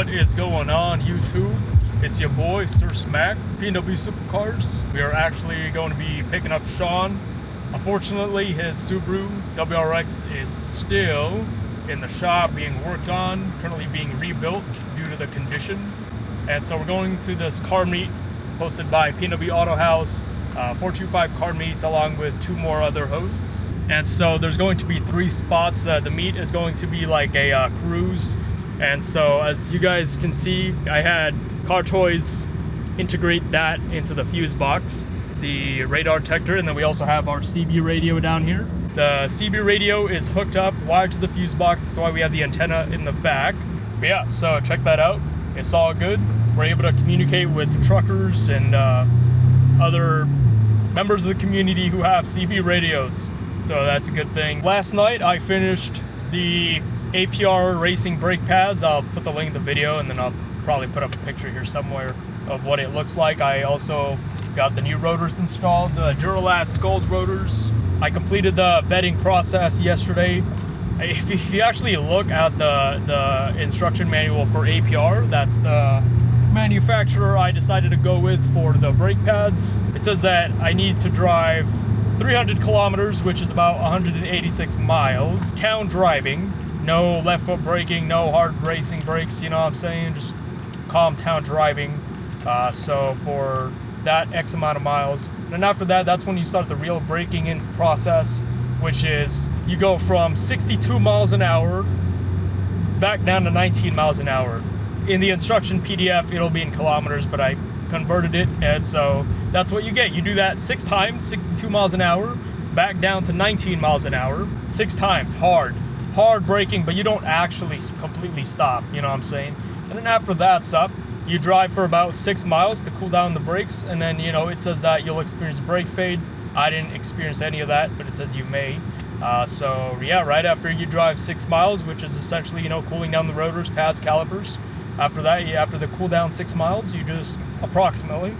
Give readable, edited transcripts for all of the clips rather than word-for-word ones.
What is going on, YouTube? It's your boy SirSmack, PNW SuperCars. We are actually going to be picking up Sean. Unfortunately, his Subaru WRX is still in the shop being worked on, currently being rebuilt due to the condition. And so we're going to this car meet hosted by PNW Auto House, 425 car meets along with 2 more other hosts. And so there's going to be 3 spots. The meet is going to be like a cruise. And so as you guys can see, I had Car Toys integrate that into the fuse box, the radar detector, and then we also have our CB radio down here. The CB radio is hooked up, wired to the fuse box. That's why we have the antenna in the back. But yeah, so check that out. It's all good. We're able to communicate with truckers and other members of the community who have CB radios. So that's a good thing. Last night I finished the APR racing brake pads. I'll put the link in the video, and then I'll probably put up a picture here somewhere of what it looks like. I also got the new rotors installed, the Duralast Gold rotors. I completed the bedding process yesterday. If you actually look at the instruction manual for APR, that's the manufacturer I decided to go with for the brake pads. It says that I need to drive 300 kilometers, which is about 186 miles, town driving. No left foot braking, no hard racing brakes, you know what I'm saying? Just calm town driving. So for that X amount of miles. And after that, that's when you start the real braking in process, which is you go from 62 miles an hour back down to 19 miles an hour. In the instruction PDF, it'll be in kilometers, but I converted it, and so that's what you get. You do that 6 times, 62 miles an hour, back down to 19 miles an hour, 6 times, hard braking, but you don't actually completely stop, you know what I'm saying? And then after that's up, you drive for about 6 miles to cool down the brakes, and then, you know, it says that you'll experience brake fade. I didn't experience any of that, but it says you may. So yeah, right after you drive 6 miles, which is essentially, you know, cooling down the rotors, pads, calipers. After that, after the cool down 6 miles, you just approximately,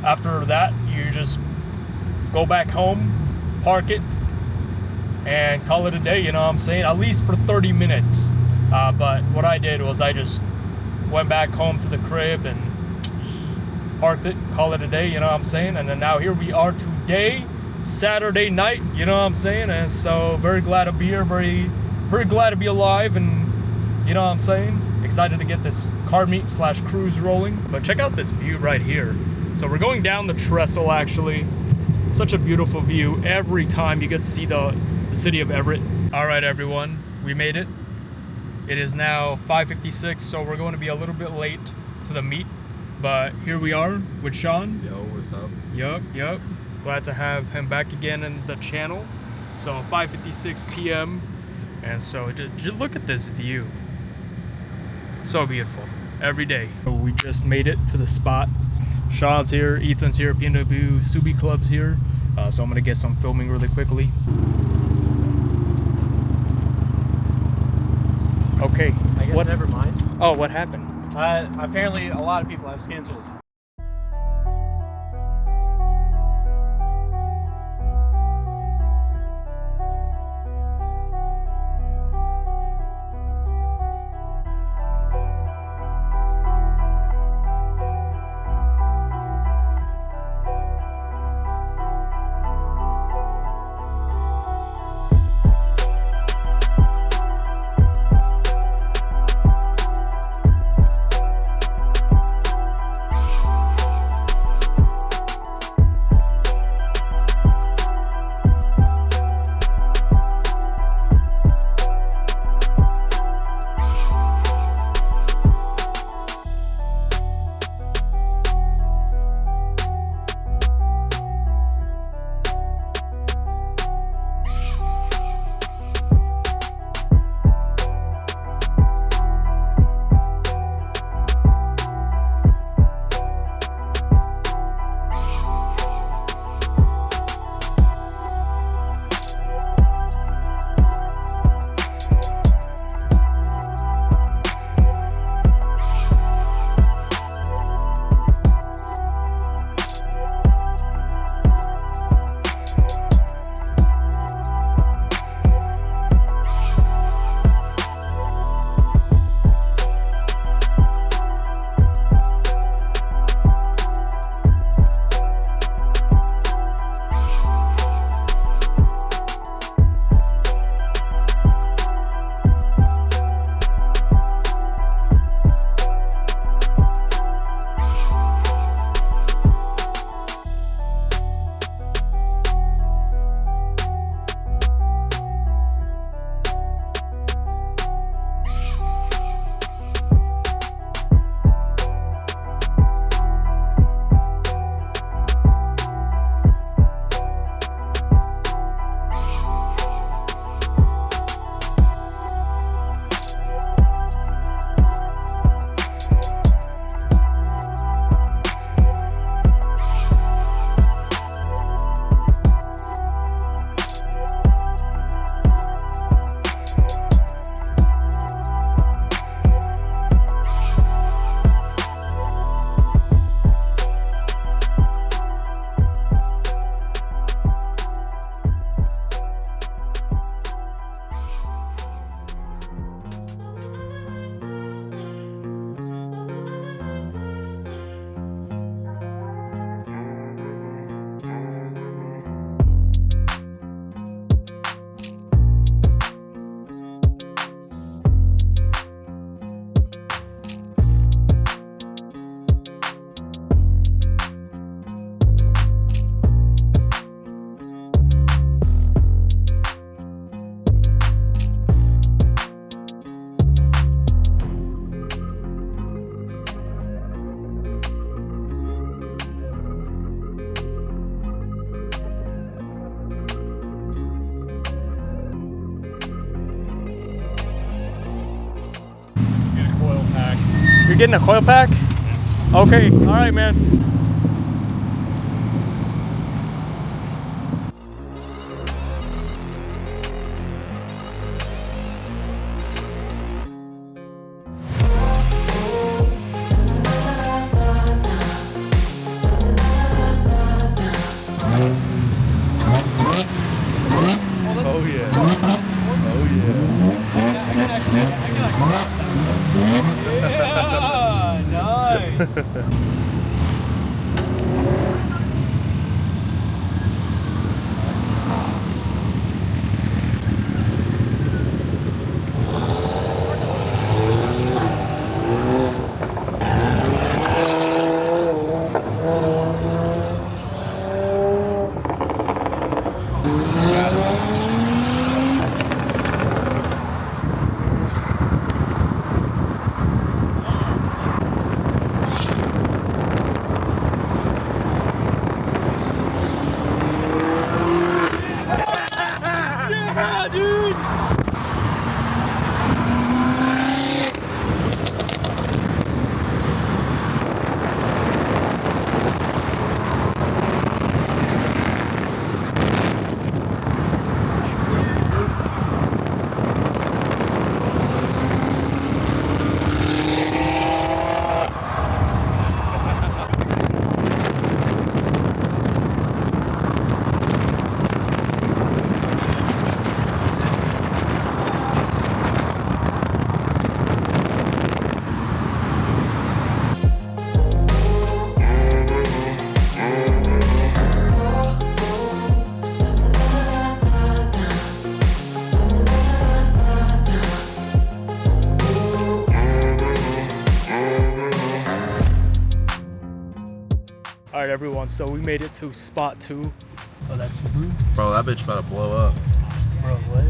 after that, you just go back home, park it, and call it a day, you know what I'm saying? At least for 30 minutes. But what I did was I just went back home to the crib and parked it, call it a day, you know what I'm saying? And then now here we are today, Saturday night, you know what I'm saying? And so very glad to be here, very glad to be alive, and you know what I'm saying? Excited to get this car meet / cruise rolling. But check out this view right here. So we're going down the trestle, actually. Such a beautiful view every time you get to see the city of Everett. All right, everyone, we made it. It is now 5:56, so we're going to be a little bit late to the meet. But here we are with Sean. Yo, what's up? Yup. Glad to have him back again in the channel. So 5:56 p.m. And so just look at this view. So beautiful every day. We just made it to the spot. Sean's here, Ethan's here, PNW Subi Club's here. So I'm gonna get some filming really quickly. Okay. I guess never mind. Oh, what happened? Apparently a lot of people have schedules. getting a coil pack? Okay, all right, man. Oh yeah. Oh Yeah, nice. Yeah, dude. All right, everyone. So we made it to spot 2 of that Subaru. Bro, that bitch about to blow up. Bro, what?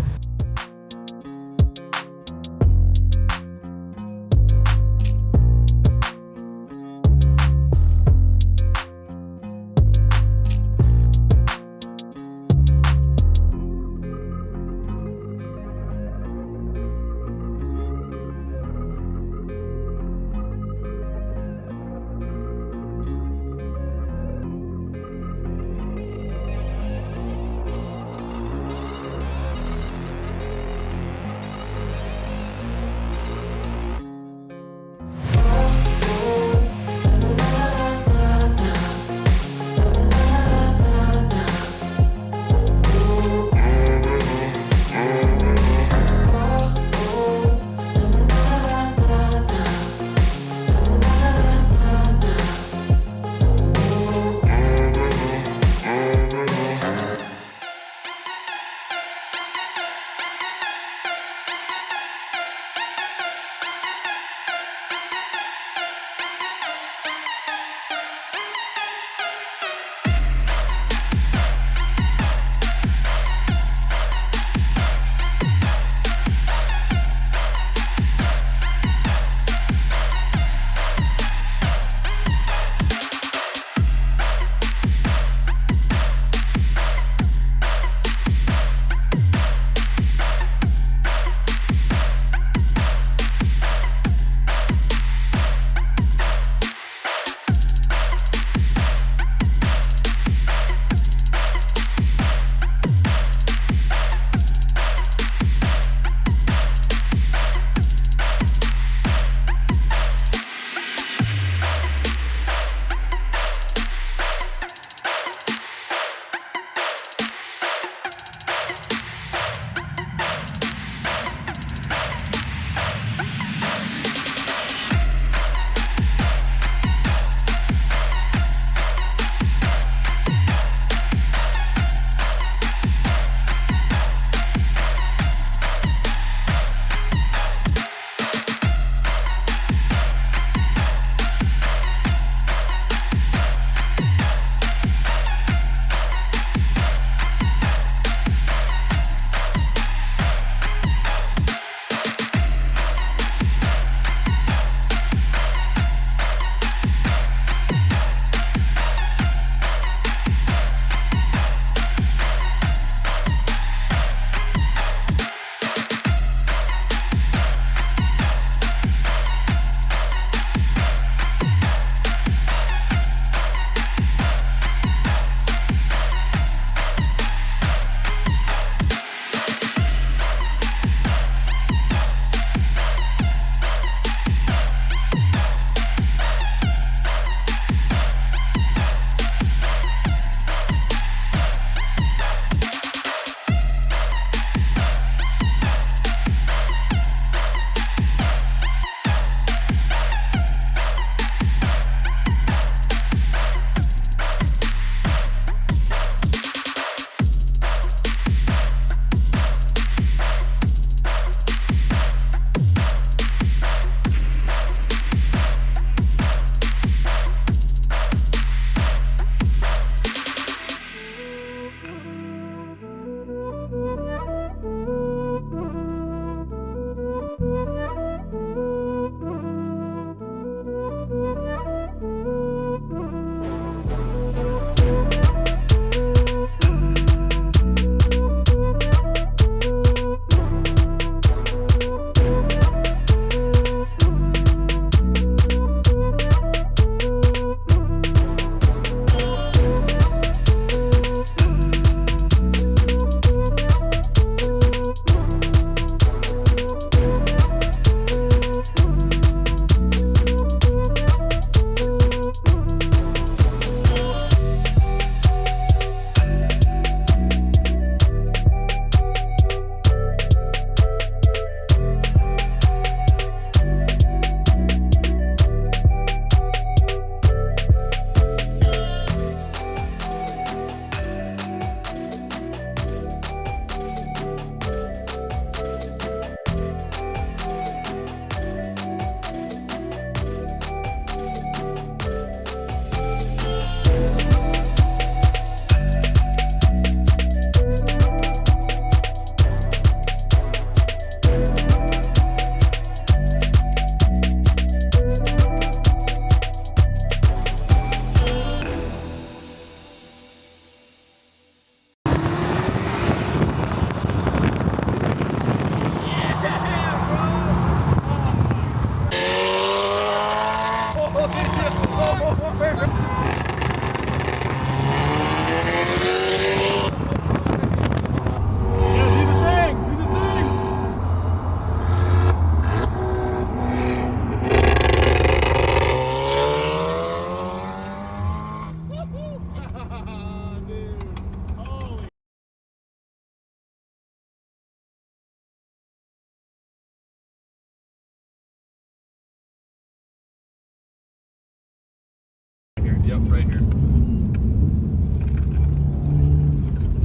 Yep, right here.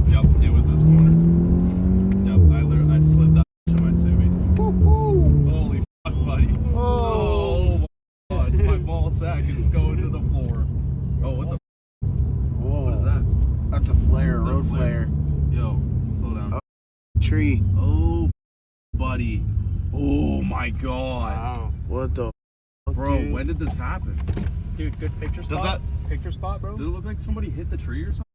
Yep, it was this corner. Yep, I slid that to my Subi. Holy fuck, buddy. Oh my god, my ball sack is going to the floor. Oh, what the Whoa. What is that? That's a flare, Is that a road flare. Yo, slow down. Oh. Tree. Oh, buddy. Oh my god. Wow. What the Bro, dude? when did this happen? Dude, good picture spot. Does that- Picture spot, bro? Did it look like somebody hit the tree or something?